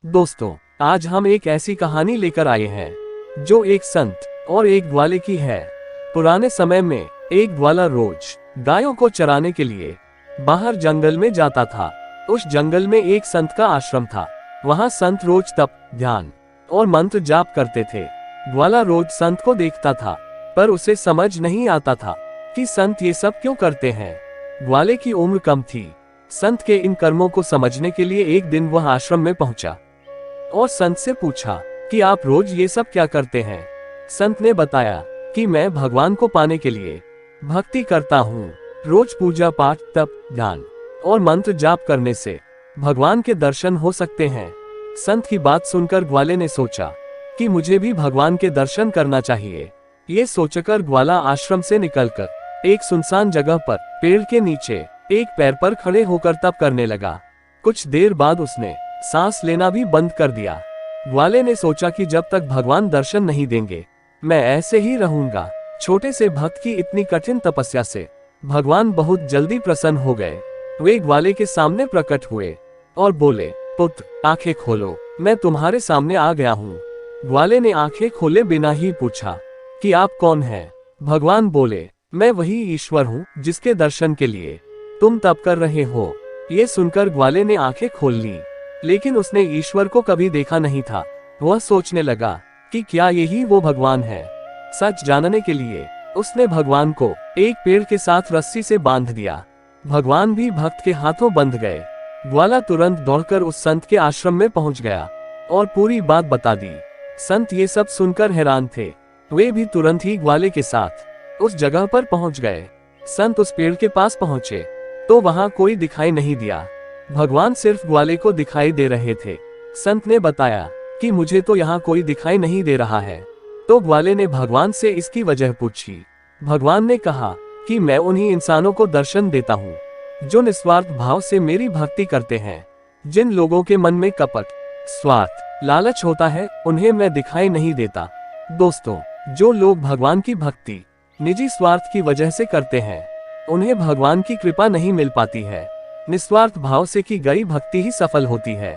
दोस्तों, आज हम एक ऐसी कहानी लेकर आए हैं जो एक संत और एक ग्वाले की है। पुराने समय में एक ग्वाला रोज गायों को चराने के लिए बाहर जंगल में जाता था। उस जंगल में एक संत का आश्रम था। वहाँ संत रोज तप, ध्यान और मंत्र जाप करते थे। ग्वाला रोज संत को देखता था, पर उसे समझ नहीं आता था कि संत ये सब क्यों करते हैं। ग्वाले की उम्र कम थी। संत के इन कर्मों को समझने के लिए एक दिन वह आश्रम में पहुंचा और संत से पूछा कि आप रोज ये सब क्या करते हैं। संत ने बताया कि मैं भगवान को पाने के लिए भक्ति करता हूँ। रोज पूजा पाठ, तप, ध्यान और मंत्र जाप करने से भगवान के दर्शन हो सकते हैं। संत की बात सुनकर ग्वाले ने सोचा कि मुझे भी भगवान के दर्शन करना चाहिए। ये सोचकर ग्वाला आश्रम से निकलकर एक सुनसान जगह पर पेड़ के नीचे एक पैर पर खड़े होकर तप करने लगा। कुछ देर बाद उसने सांस लेना भी बंद कर दिया। ग्वाले ने सोचा कि जब तक भगवान दर्शन नहीं देंगे मैं ऐसे ही रहूंगा। छोटे से भक्त की इतनी कठिन तपस्या से भगवान बहुत जल्दी प्रसन्न हो गए। वे ग्वाले के सामने प्रकट हुए और बोले, पुत्र, आंखें खोलो, मैं तुम्हारे सामने आ गया हूँ। ग्वाले ने आंखें खोले बिना ही पूछा कि आप कौन हैं। भगवान बोले, मैं वही ईश्वर हूँ जिसके दर्शन के लिए तुम तप कर रहे हो। ये सुनकर ग्वाले ने आंखें खोल ली, लेकिन उसने ईश्वर को कभी देखा नहीं था। वह सोचने लगा कि क्या यही वो भगवान है। सच जानने के लिए उसने भगवान को एक पेड़ के साथ रस्सी से बांध दिया। भगवान भी भक्त के हाथों बंध गए। ग्वाला तुरंत दौड़कर उस संत के आश्रम में पहुंच गया और पूरी बात बता दी। संत ये सब सुनकर हैरान थे। वे भी तुरंत ही ग्वाले के साथ उस जगह पर पहुंच गए। संत उस पेड़ के पास पहुंचे तो वहां कोई दिखाई नहीं दिया। भगवान सिर्फ ग्वाले को दिखाई दे रहे थे। संत ने बताया कि मुझे तो यहाँ कोई दिखाई नहीं दे रहा है। तो ग्वाले ने भगवान से इसकी वजह पूछी। भगवान ने कहा कि मैं उन्हीं इंसानों को दर्शन देता हूँ जो निस्वार्थ भाव से मेरी भक्ति करते हैं। जिन लोगों के मन में कपट, स्वार्थ, लालच होता है, उन्हें मैं दिखाई नहीं देता। दोस्तों, जो लोग भगवान की भक्ति निजी स्वार्थ की वजह से करते हैं, उन्हें भगवान की कृपा नहीं मिल पाती है। निस्वार्थ भाव से की गई भक्ति ही सफल होती है।